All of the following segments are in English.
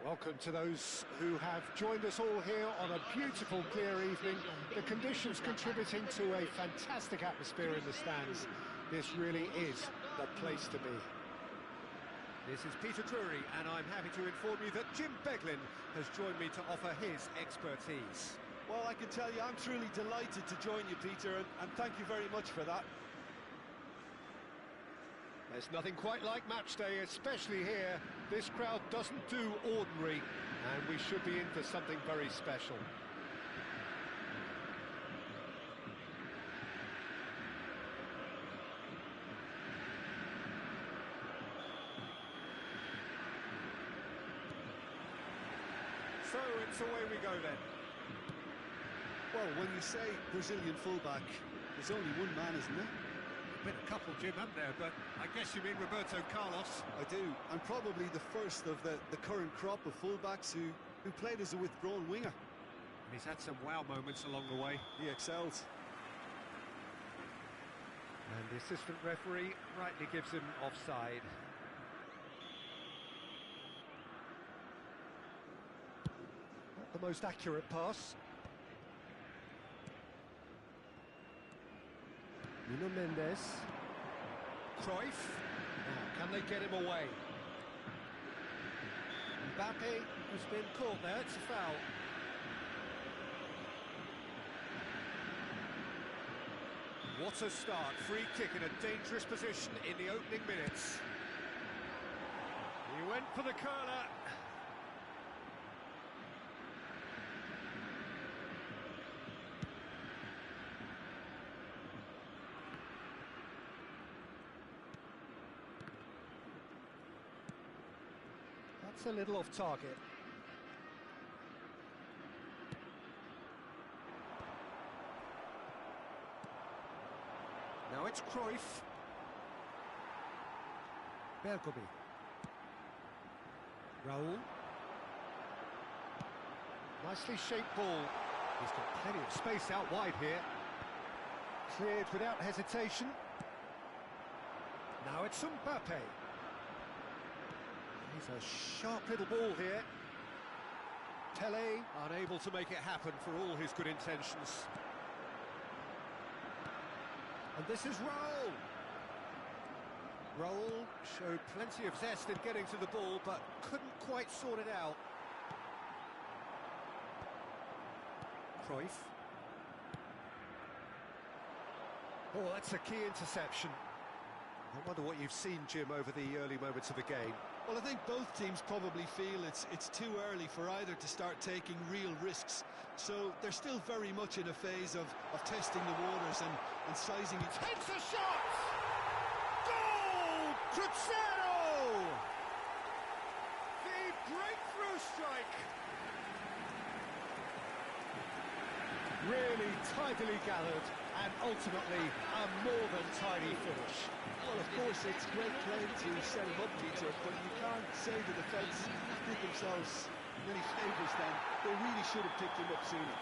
Welcome to those who have joined us all here on a beautiful, clear evening. The conditions contributing to a fantastic atmosphere in the stands. This really is the place to be. This is Peter Drury, and I'm happy to inform you that Jim Beglin has joined me to offer his expertise. Well, I can tell you I'm truly delighted to join you, Peter, and thank you very much for that. There's nothing quite like match day, especially here. This crowd doesn't do ordinary, and we should be in for something very special. So it's away we go then. Well, when you say Brazilian fullback, there's only one man, isn't there? Been a couple, Jim, haven't there? But I guess you mean Roberto Carlos. I do, and probably the first of the current crop of fullbacks who played as a withdrawn winger. And he's had some wow moments along the way. He excels. And the assistant referee rightly gives him offside. Not the most accurate pass. Nuno Mendes. Cruyff. Now, can they get him away? Mbappe has been caught there, it's a foul. What a start, free kick in a dangerous position in the opening minutes. He went for the curler. That's a little off target. Now it's Cruyff. Bergomi. Raul. Nicely shaped ball. He's got plenty of space out wide here. Cleared without hesitation. Now it's Mbappe. He's a sharp little ball here. Tele. Unable to make it happen for all his good intentions. And this is Raul. Raul showed plenty of zest in getting to the ball, but couldn't quite sort it out. Cruyff. Oh, that's a key interception. I wonder what you've seen, Jim, over the early moments of the game. Well, I think both teams probably feel it's too early for either to start taking real risks. So they're still very much in a phase of testing the waters and sizing it. Takes a shot! Goal! Cruzeiro! The breakthrough strike! Really tidily gathered and ultimately a more than tidy finish. Well, of course, it's great play to set him up, Peter, but you can't say the defence did themselves many favours then. They really should have picked him up sooner.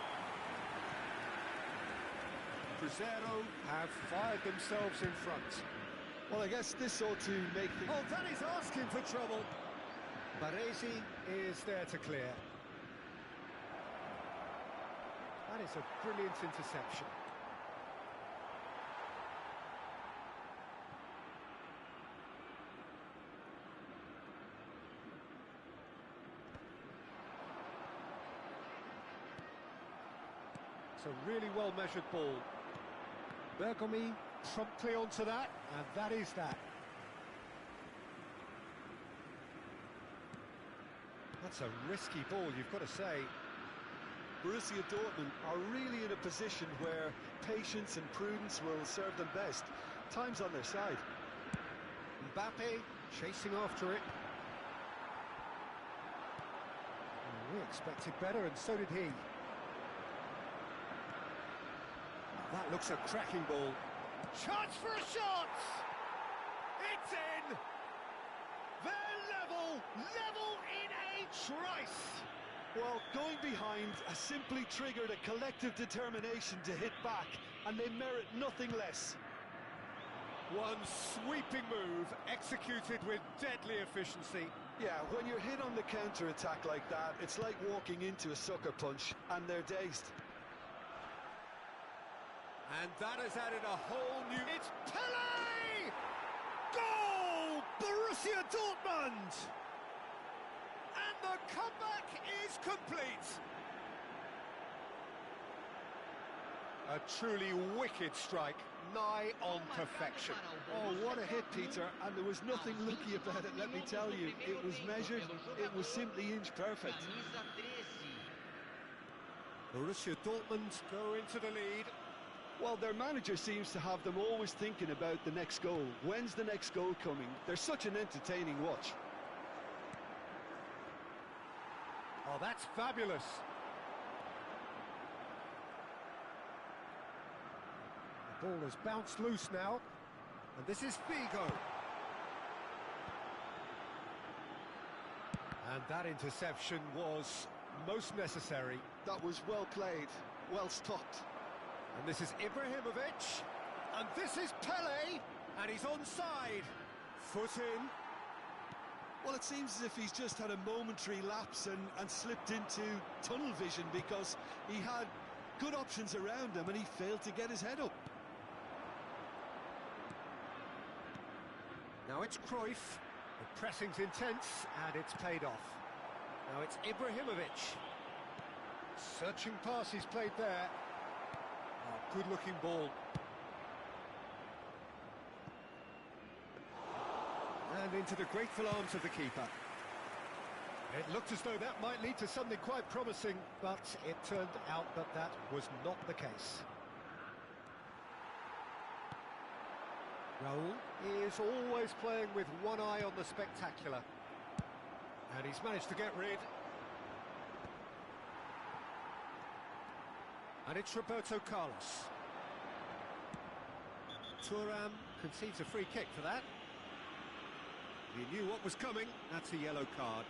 Cruzeiro have fired themselves in front. Well, I guess this ought to make things... Oh, that is asking for trouble. Baresi is there to clear. That is a brilliant interception. It's a really well-measured ball. Bergomi promptly onto that, and that is that. That's a risky ball, you've got to say. Borussia Dortmund are really in a position where patience and prudence will serve them best. Time's on their side. Mbappe chasing after it. We expected better, and so did he. That looks a cracking ball. Chance for a shot! It's in! They're level in a trice! Well, going behind has simply triggered a collective determination to hit back, and they merit nothing less. One sweeping move, executed with deadly efficiency. Yeah, when you're hit on the counter-attack like that, it's like walking into a sucker punch, and they're dazed. And that has added a whole new... It's Pele! Goal! Borussia Dortmund! And the comeback is complete. A truly wicked strike, nigh on perfection. Oh, what a hit, Peter, and there was nothing lucky about it, let me tell you. It was measured, it was simply inch perfect. Borussia Dortmund go into the lead. Well, their manager seems to have them always thinking about the next goal. When's the next goal coming? They're such an entertaining watch. Oh, that's fabulous. The ball has bounced loose now, and this is Figo. And that interception was most necessary. That was well played, well stopped. And this is Ibrahimovic, and this is Pele, and he's onside. Foot in. Well, it seems as if he's just had a momentary lapse and slipped into tunnel vision, because he had good options around him and he failed to get his head up. Now it's Cruyff. The pressing's intense, and it's paid off. Now it's Ibrahimovic. Searching pass he's played there. Oh, good-looking ball. And into the grateful arms of the keeper. It looked as though that might lead to something quite promising, but it turned out that that was not the case. Raul is always playing with one eye on the spectacular. And he's managed to get rid. And it's Roberto Carlos. Thuram concedes a free kick for that. He knew what was coming. That's a yellow card.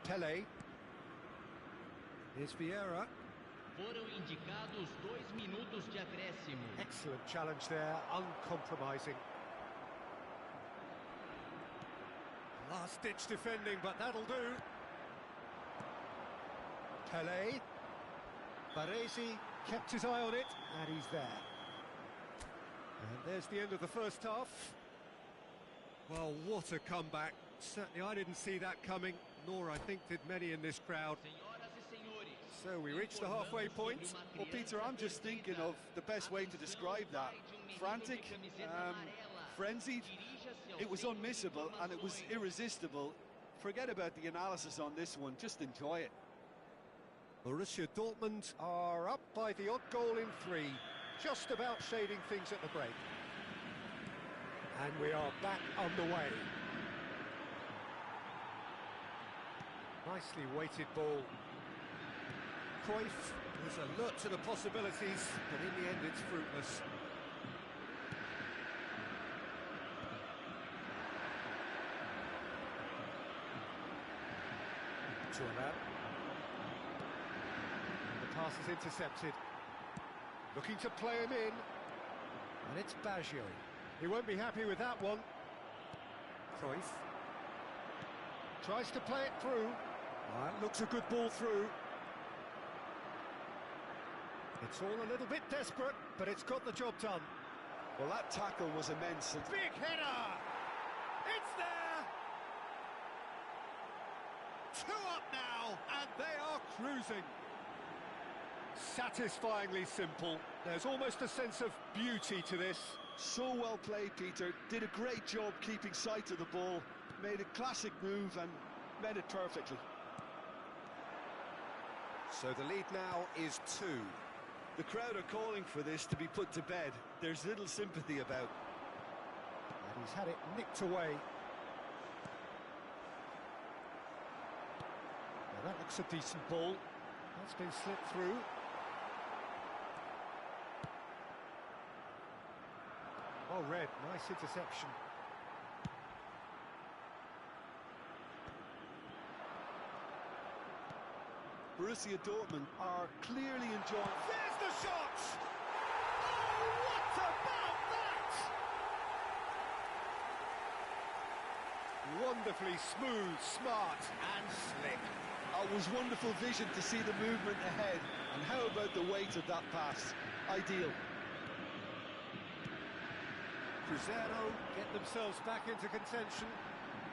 Pele. Here's Vieira. Foram indicados 2 minutos de acréscimo. Excellent challenge there, uncompromising. Last-ditch defending, but that'll do. Pele. Baresi kept his eye on it, and he's there. And there's the end of the first half. Well, what a comeback. Certainly I didn't see that coming, nor I think did many in this crowd. So we reached the halfway point. Well, Peter, I'm just thinking of the best way to describe that. Frantic, frenzied. It was unmissable and it was irresistible. Forget about the analysis on this one, just enjoy it. Borussia Dortmund are up by the odd goal in 3, just about shading things at the break. And we are back underway. Nicely weighted ball. Cruyff was alert to the possibilities, but in the end it's fruitless. Thuram. The pass is intercepted. Looking to play him in. And it's Baggio. He won't be happy with that one. Cruyff. Tries to play it through. That looks a good ball through. It's all a little bit desperate, but it's got the job done. Well, that tackle was immense. Big header! It's there! 2 up now, and they are cruising. Satisfyingly simple. There's almost a sense of beauty to this. So well played, Peter. Did a great job keeping sight of the ball. Made a classic move and met it perfectly. So the lead now is 2. The crowd are calling for this to be put to bed. There's little sympathy about. And he's had it nicked away. Now that looks a decent ball. That's been slipped through. Well read, nice interception. Borussia Dortmund are clearly enjoying... There's the shot! Oh, what about that? Wonderfully smooth, smart and slick. It was wonderful vision to see the movement ahead. And how about the weight of that pass? Ideal. Cruzeiro get themselves back into contention.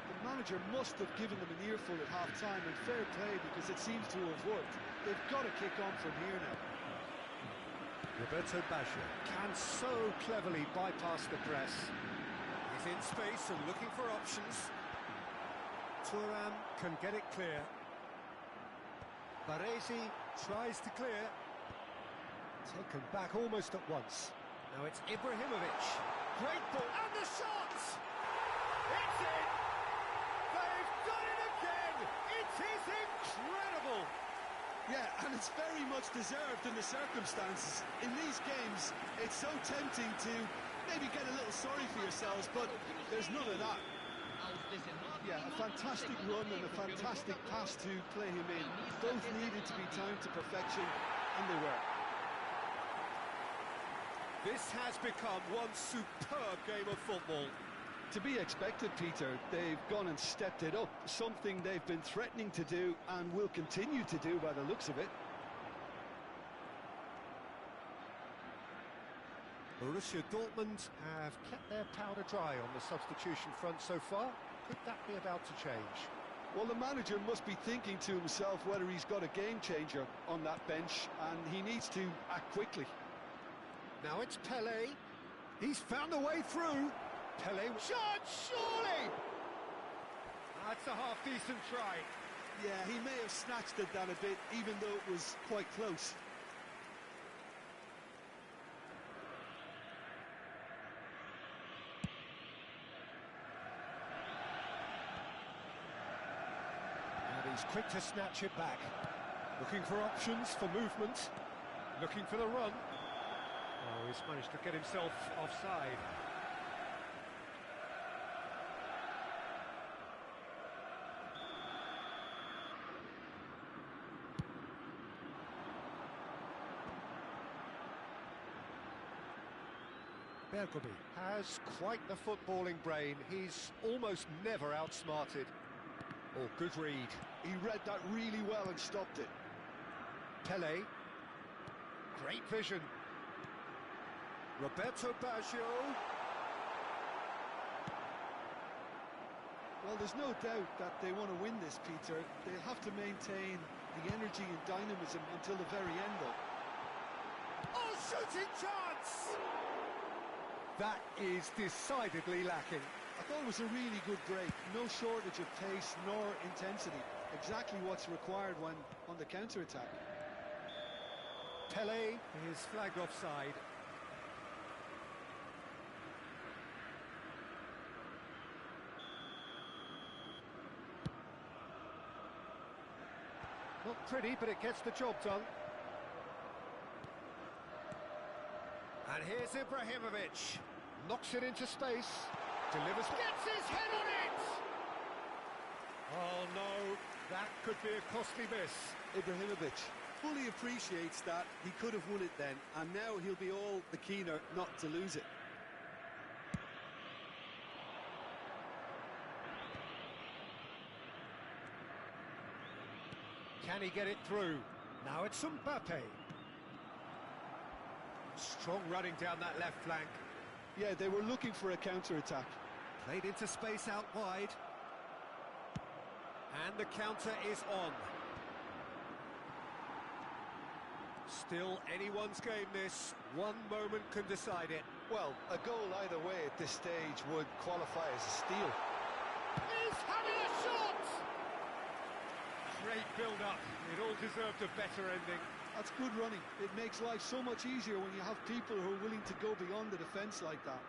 The manager must have given them an earful at half-time, and fair play, because it seems to have worked. They've got to kick on from here now. Roberto Baggio can so cleverly bypass the press. He's in space and looking for options. Thuram can get it clear. Baresi tries to clear. Taken back almost at once. Now it's Ibrahimovic. Great ball. And the shot! It's in! They've done it again! It is incredible! Yeah, and it's very much deserved in the circumstances. In these games, it's so tempting to maybe get a little sorry for yourselves, but there's none of that. Yeah, a fantastic run and a fantastic pass to play him in. Both needed to be timed to perfection, and they were. This has become one superb game of football. To be expected, Peter. They've gone and stepped it up, something they've been threatening to do and will continue to do by the looks of it. Borussia Dortmund have kept their powder dry on the substitution front so far. Could that be about to change? Well, the manager must be thinking to himself whether he's got a game changer on that bench, and he needs to act quickly. Now it's Pelé. He's found a way through. Pelé shot, surely! That's a half-decent try. Yeah, he may have snatched at that a bit, even though it was quite close. And he's quick to snatch it back. Looking for options for movement. Looking for the run. Oh, he's managed to get himself offside. Bergomi has quite the footballing brain. He's almost never outsmarted. Oh, good read. He read that really well and stopped it. Pelé. Great vision. Roberto Baggio. Well, there's no doubt that they want to win this, Peter. They'll have to maintain the energy and dynamism until the very end, though. Oh, shooting chance! That is decidedly lacking. I thought it was a really good break. No shortage of pace nor intensity. Exactly what's required when on the counter-attack. Pelé is flagged offside. Not pretty, but it gets the job done. And here's Ibrahimovic. Knocks it into space. Delivers. Gets his head on it! Oh no, that could be a costly miss. Ibrahimovic fully appreciates that he could have won it then, and now he'll be all the keener not to lose it. Can he get it through? Now it's Mbappe. Strong running down that left flank. Yeah, they were looking for a counter-attack. Played into space out wide. And the counter is on. Still anyone's game this. One moment can decide it. Well, a goal either way at this stage would qualify as a steal. He's having a shot! Great build-up. It all deserved a better ending. That's good running. It makes life so much easier when you have people who are willing to go beyond the defence like that.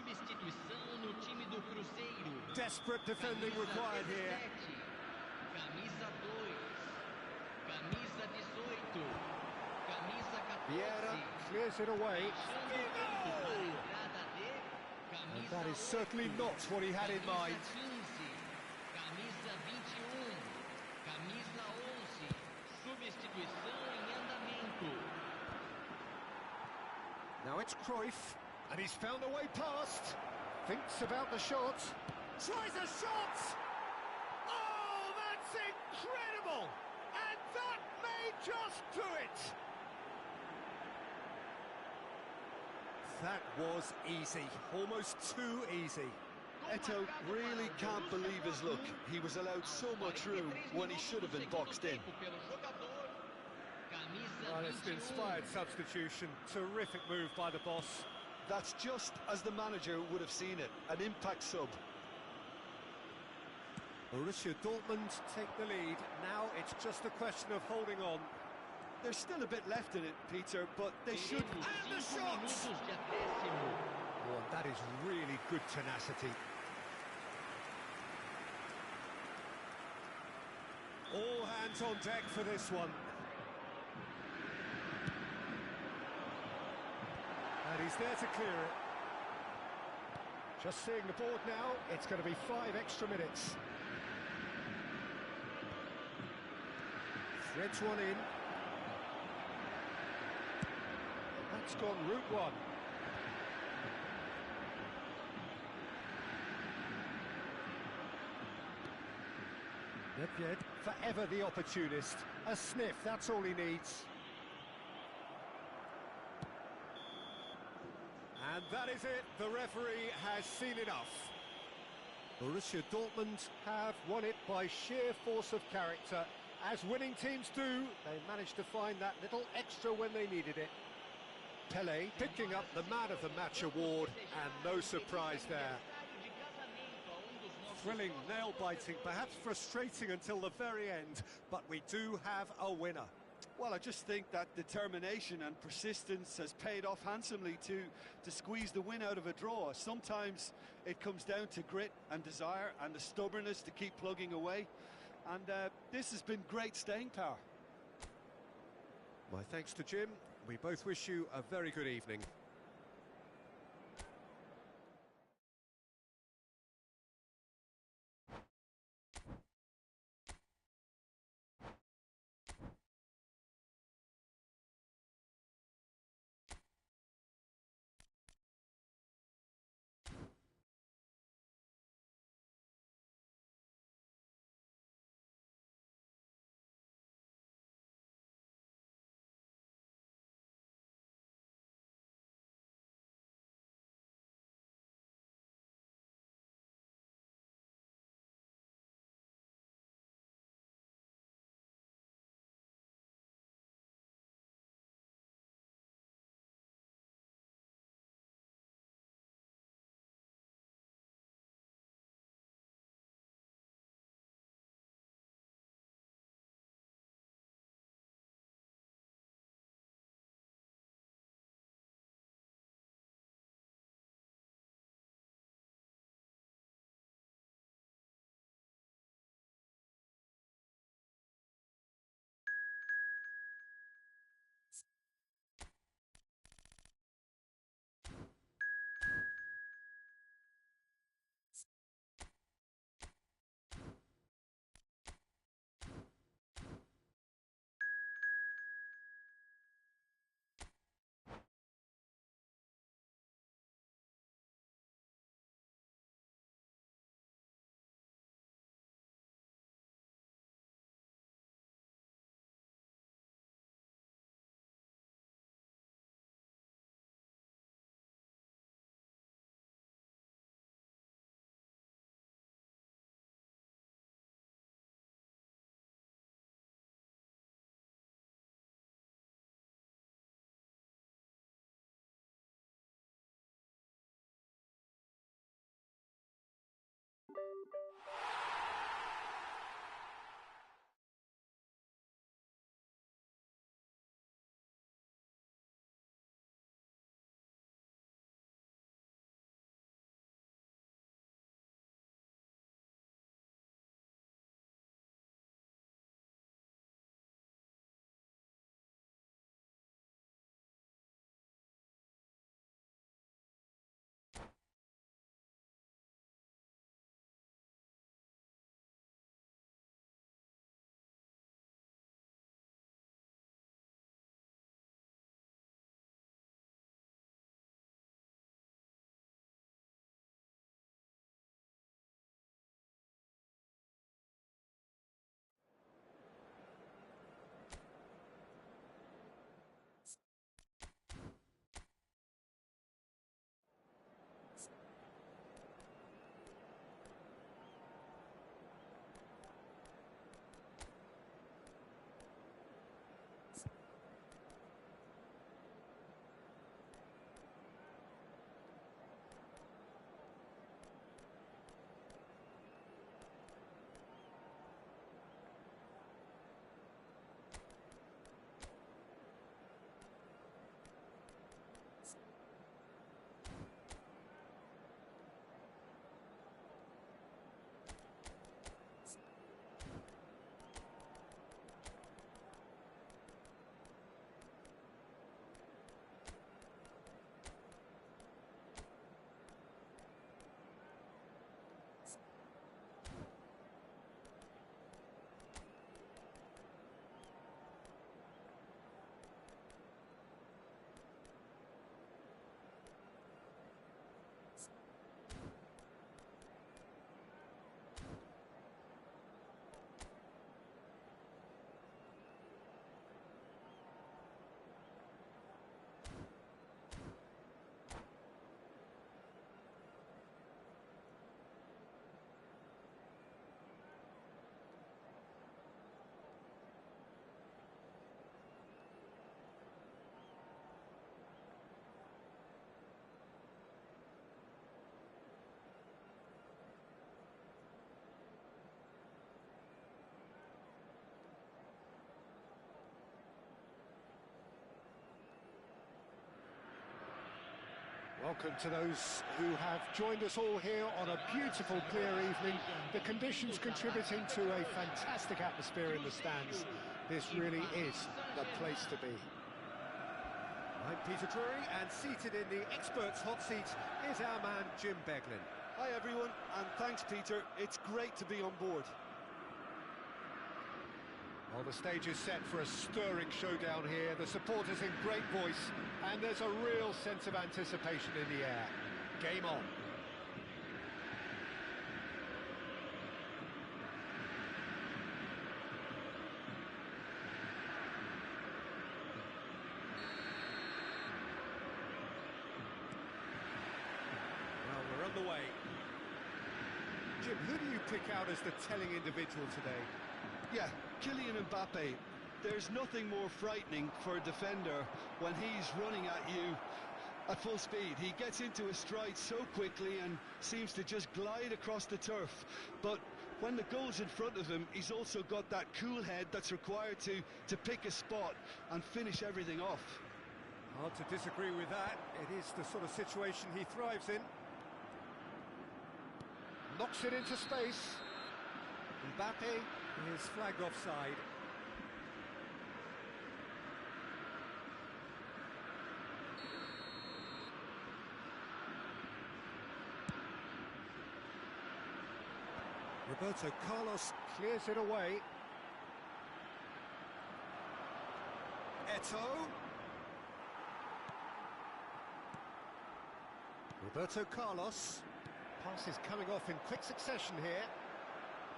Substituição no time do Cruzeiro. Desperate defending Camisa required here. 17, camisa 2, camisa 18, camisa 14. Vieira clears it away. Deixando o campo para a entrada de And camisa that is 8, certainly not what he had in mind. Camisa 15, camisa 21, camisa 11. Substituição em andamento. Now it's Cruyff, and he's found a way past. Thinks about the shot. Tries a shot! Oh, that's incredible! And that may just do it! That was easy, almost too easy. Eto really can't believe his luck. He was allowed so much room when he should have been boxed in. Well, it's an inspired substitution. Terrific move by the boss. That's just as the manager would have seen it, an impact sub. Borussia Dortmund take the lead. Now it's just a question of holding on. There's still a bit left in it, Peter, but they should... And the shot! Oh, that is really good tenacity. All hands on deck for this one. And he's there to clear it. Just seeing the board now, it's going to be 5 extra minutes. Threads one in. That's gone route one. Nedved, forever the opportunist. A sniff, that's all he needs. And that is it. The referee has seen enough. Borussia Dortmund have won it by sheer force of character. As winning teams do, they managed to find that little extra when they needed it. Pelé picking up the Man of the Match award, and no surprise there. Thrilling, nail-biting, perhaps frustrating until the very end, but we do have a winner. Well, I just think that determination and persistence has paid off handsomely to squeeze the win out of a draw. Sometimes it comes down to grit and desire and the stubbornness to keep plugging away. And this has been great staying power. My thanks to Jim. We both wish you a very good evening. Welcome to those who have joined us all here on a beautiful, clear evening. The conditions contributing to a fantastic atmosphere in the stands. This really is the place to be. I'm Peter Drury, and seated in the experts' hot seat is our man Jim Beglin. Hi everyone, and thanks Peter, it's great to be on board. Well, the stage is set for a stirring showdown here. The supporters in great voice, and there's a real sense of anticipation in the air. Game on. Well, we're on the way. Jim, who do you pick out as the telling individual today? Yeah, Kylian Mbappe. There's nothing more frightening for a defender when he's running at you at full speed. He gets into a stride so quickly and seems to just glide across the turf. But when the goal's in front of him, he's also got that cool head that's required to pick a spot and finish everything off. Hard to disagree with that. It is the sort of situation he thrives in. Knocks it into space. Mbappe is flagged offside. Roberto Carlos Clears it away. Eto'o. Roberto Carlos. Pass is coming off in quick succession here.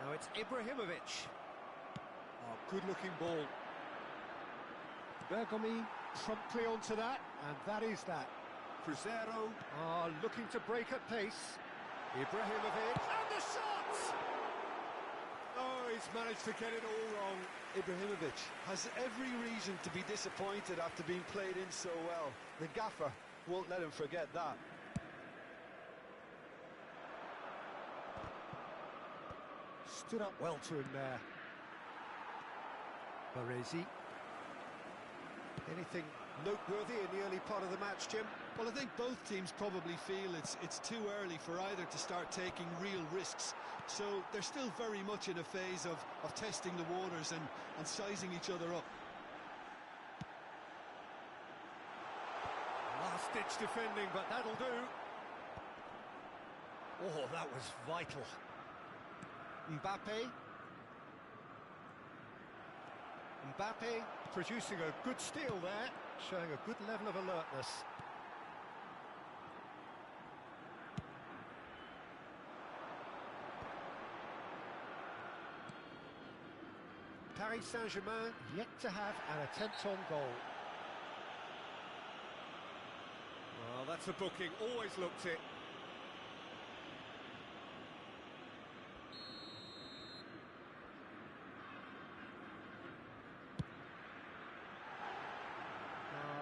Now it's Ibrahimovic. Oh, good-looking ball. Bergomi promptly onto that, and that is that. Cruzeiro. Looking to break at pace. Ibrahimovic. And the shot! Oh, he's managed to get it all wrong. Ibrahimovic has every reason to be disappointed after being played in so well. The gaffer won't let him forget that. Stood up well to him there. Baresi. Anything noteworthy in the early part of the match, Jim? Well, I think both teams probably feel it's too early for either to start taking real risks. So they're still very much in a phase of testing the waters and sizing each other up. Last-ditch defending, but that'll do. Oh, that was vital. Mbappe. Mbappe producing a good steal there, showing a good level of alertness. Paris Saint-Germain yet to have an attempt on goal. Well, that's a booking, always looked it.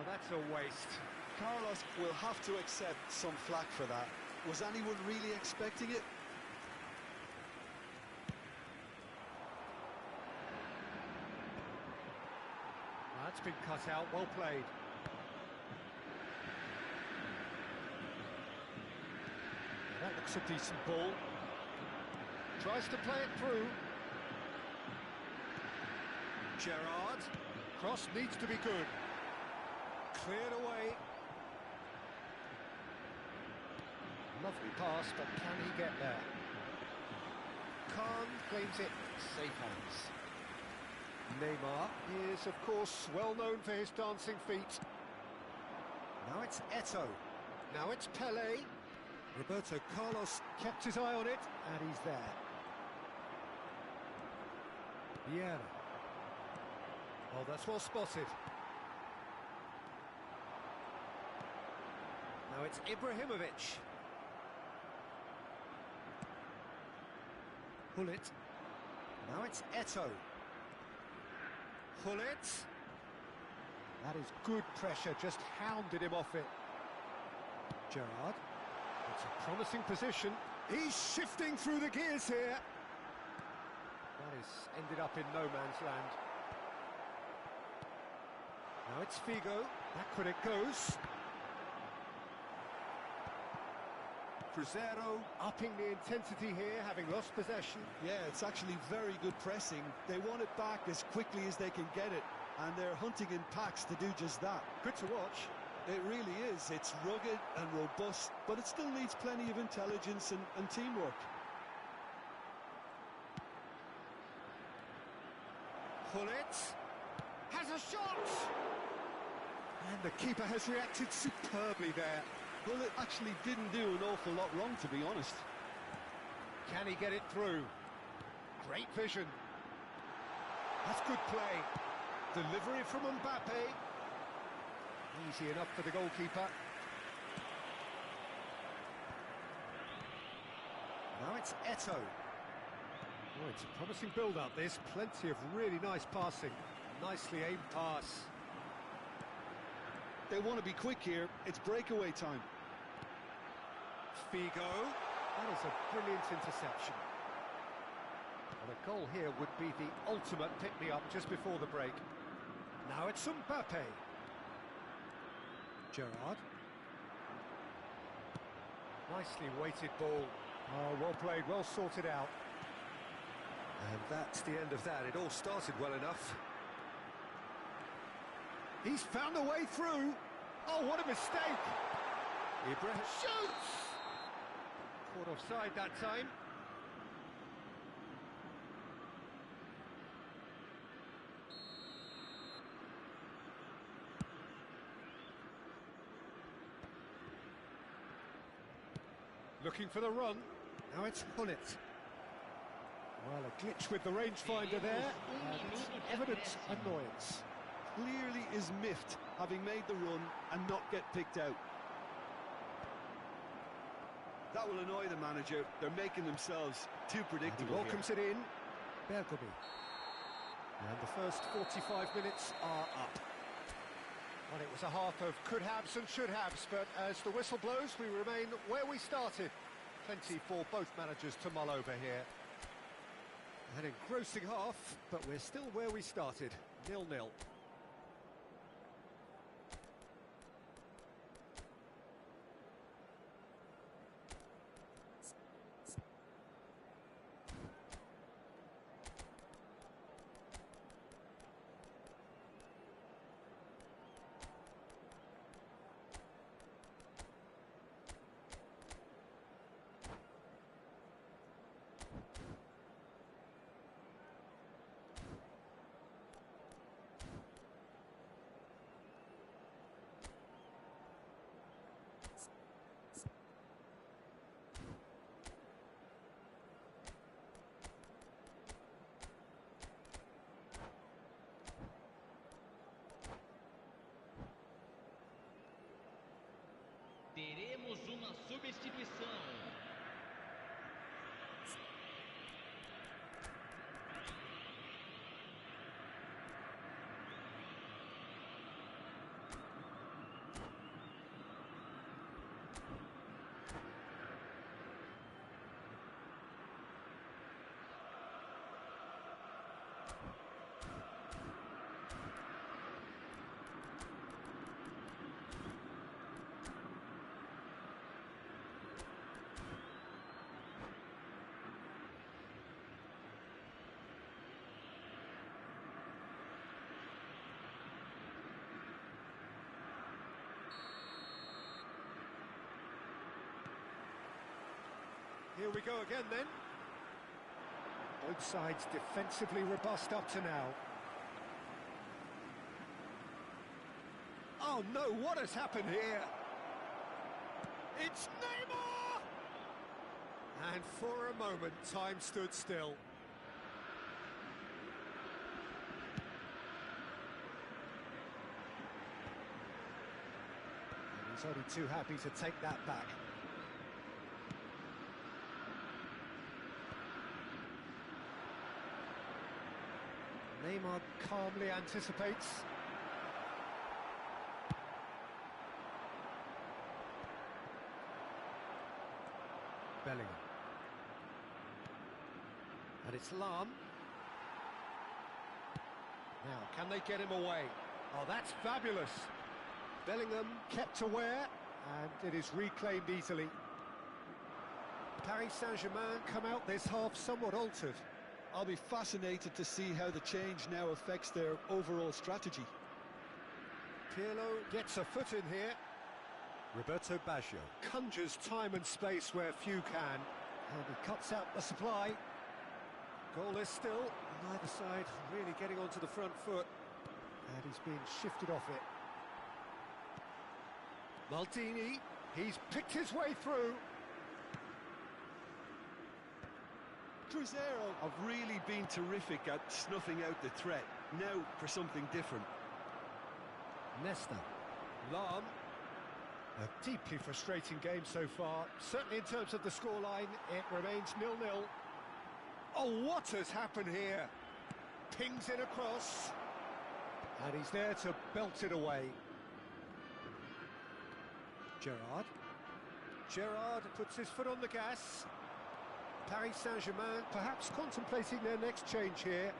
That's a waste. Carlos will have to accept some flack for that. Was anyone really expecting it? That's been cut out, well played. That looks a decent ball. Tries to play it through. Gerrard. Cross needs to be good. Cleared away. Lovely pass, but can he get there? Khan claims it, safe hands. Neymar is, of course, well known for his dancing feet. Now it's Eto'o. Now it's Pelé. Roberto Carlos Kept his eye on it, and he's there. Vieira. Oh, that's well spotted. Now it's Ibrahimovic. Hullet. Now it's Eto'o. Hullet. That is good pressure, just hounded him off it. Gerrard. It's a promising position. He's shifting through the gears here. That is ended up in no man's land. Now it's Figo. Back when it goes. Cruzeiro upping the intensity here, having lost possession. Yeah, it's actually very good pressing. They want it back as quickly as they can get it, and they're hunting in packs to do just that. Good to watch. It really is. It's rugged and robust, but it still needs plenty of intelligence and teamwork. Pullet has a shot! And the keeper has reacted superbly there. Well, it actually didn't do an awful lot wrong, to be honest. Can he get it through? Great vision. That's good play. Delivery from Mbappe. Easy enough for the goalkeeper. Now it's Eto'o. Oh, it's a promising build-up, this. Plenty of really nice passing. Nicely aimed pass. They want to be quick here. It's breakaway time. Figo. That is a brilliant interception. Well, a goal here would be the ultimate pick-me-up just before the break. Now it's Mbappe. Gerrard. Nicely weighted ball. Oh, well played, well sorted out. And that's the end of that. It all started well enough. He's found a way through. Oh, what a mistake. Ibrahim shoots! Caught offside that time. Looking for the run. Now it's Pullet. Well, a glitch with the rangefinder there, and evident annoyance. Clearly is miffed, having made the run and not get picked out. That will annoy the manager. They're making themselves too predictable. He welcomes it in. Bergomi. And the first 45 minutes are up. Well, it was a half of could-haves and should-haves, but as the whistle blows, we remain where we started. Plenty for both managers to mull over here. An engrossing half, but we're still where we started, 0-0. Teremos uma substituição. Here we go again then. Both sides defensively robust up to now. Oh no, what has happened here? It's Neymar! And for a moment, time stood still. And he's only too happy to take that back. Neymar calmly anticipates. Bellingham. And it's Lam. Now, can they get him away? Oh, that's fabulous. Bellingham kept aware, and it is reclaimed easily. Paris Saint-Germain come out this half somewhat altered. I'll be fascinated to see how the change now affects their overall strategy. Pirlo gets a foot in here. Roberto Baggio conjures time and space where few can. And he cuts out the supply. Goalless still, neither side really getting onto the front foot. And he's being shifted off it. Maldini, he's picked his way through. Cruzeiro have really been terrific at snuffing out the threat. Now for something different. Nesta. Lahm. A deeply frustrating game so far. Certainly in terms of the scoreline, it remains 0-0. Oh, what has happened here? Pings in across. And he's there to belt it away. Gerrard. Gerrard puts his foot on the gas. Paris Saint-Germain perhaps contemplating their next change here.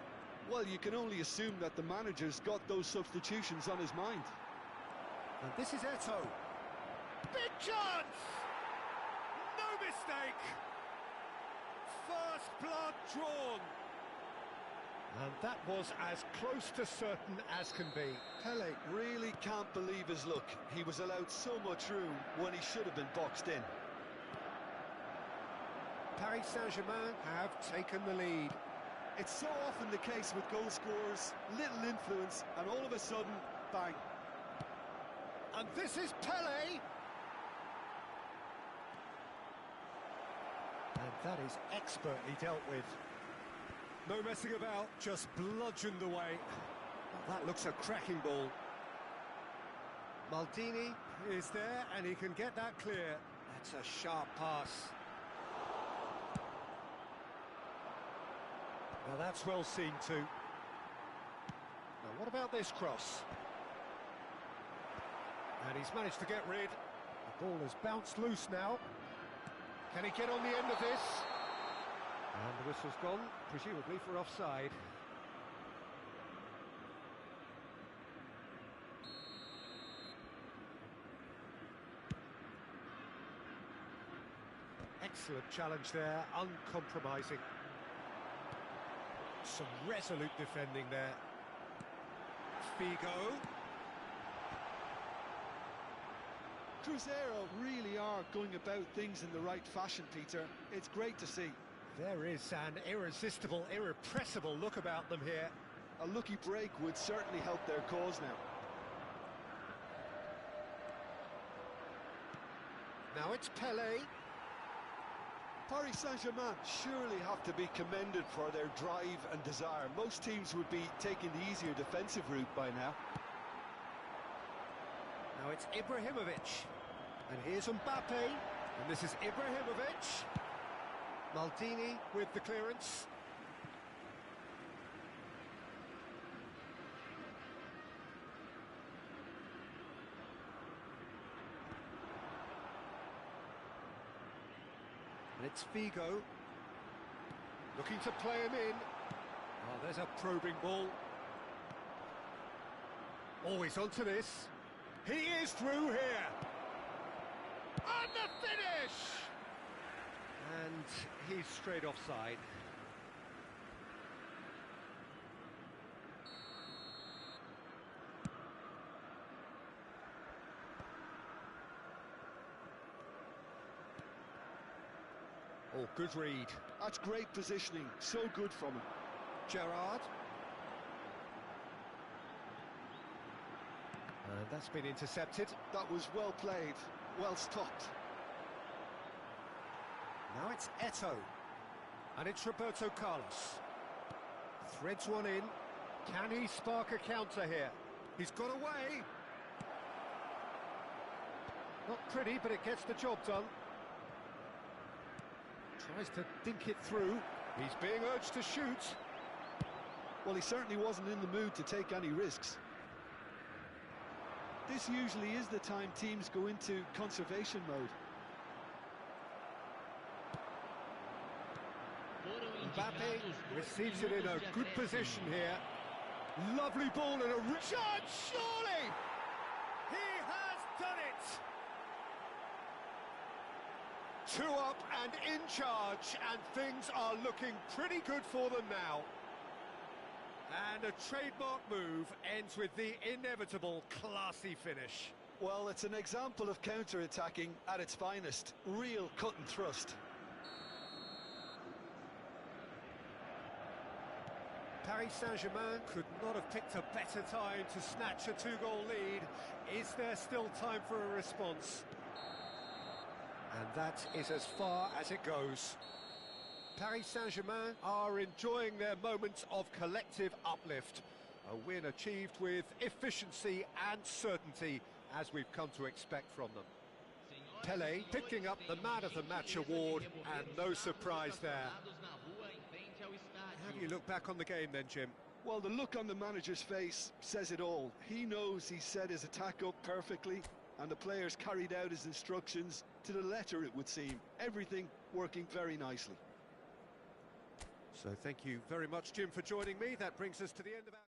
Well, you can only assume that the manager's got those substitutions on his mind. And this is Eto'o. Big chance! No mistake! First blood drawn. And that was as close to certain as can be. Pele really can't believe his luck. He was allowed so much room when he should have been boxed in. Paris Saint-Germain have taken the lead. It's so often the case with goal scorers, little influence, and all of a sudden, bang. And this is Pele. And that is expertly dealt with. No messing about, just bludgeoned away. Well, that looks a cracking ball. Maldini is there, and he can get that clear. That's a sharp pass. Now that's well seen too. Now what about this cross? And he's managed to get rid. The ball has bounced loose now. Can he get on the end of this? And the whistle's gone, presumably for offside. Excellent challenge there, uncompromising. Some resolute defending there. Figo. Cruzeiro really are going about things in the right fashion, Peter. It's great to see. There is an irresistible, irrepressible look about them here. A lucky break would certainly help their cause now. Now it's Pele. Paris Saint-Germain surely have to be commended for their drive and desire. Most teams would be taking the easier defensive route by now. Now it's Ibrahimovic. And here's Mbappe. And this is Ibrahimovic. Maldini with the clearance. And it's Figo. Looking to play him in. Oh, there's a probing ball. Always onto this. He is through here. And the finish! And he's straight offside. Oh, good read. That's great positioning. So good from him. Gerrard. And that's been intercepted. That was well played. Well stopped. Now it's Eto'o. And it's Roberto Carlos. Threads one in. Can he spark a counter here? He's got away. Not pretty, but it gets the job done. Tries to dink it through. He's being urged to shoot. Well, he certainly wasn't in the mood to take any risks. This usually is the time teams go into conservation mode. Mbappe receives it in a good position here. Lovely ball and a shot, surely! He has done it! 2 up and in charge, and things are looking pretty good for them now. And a trademark move ends with the inevitable classy finish. Well, it's an example of counter-attacking at its finest. Real cut and thrust. Paris Saint-Germain could not have picked a better time to snatch a 2-goal lead. Is there still time for a response? And that is as far as it goes. Paris Saint-Germain are enjoying their moments of collective uplift. A win achieved with efficiency and certainty, as we've come to expect from them. Pelé picking up the Man of the Match award, and no surprise there. How do you look back on the game then, Jim? Well, the look on the manager's face says it all. He knows he set his attack up perfectly, and the players carried out his instructions to the letter, it would seem. Everything working very nicely. So thank you very much, Jim, for joining me. That brings us to the end of our...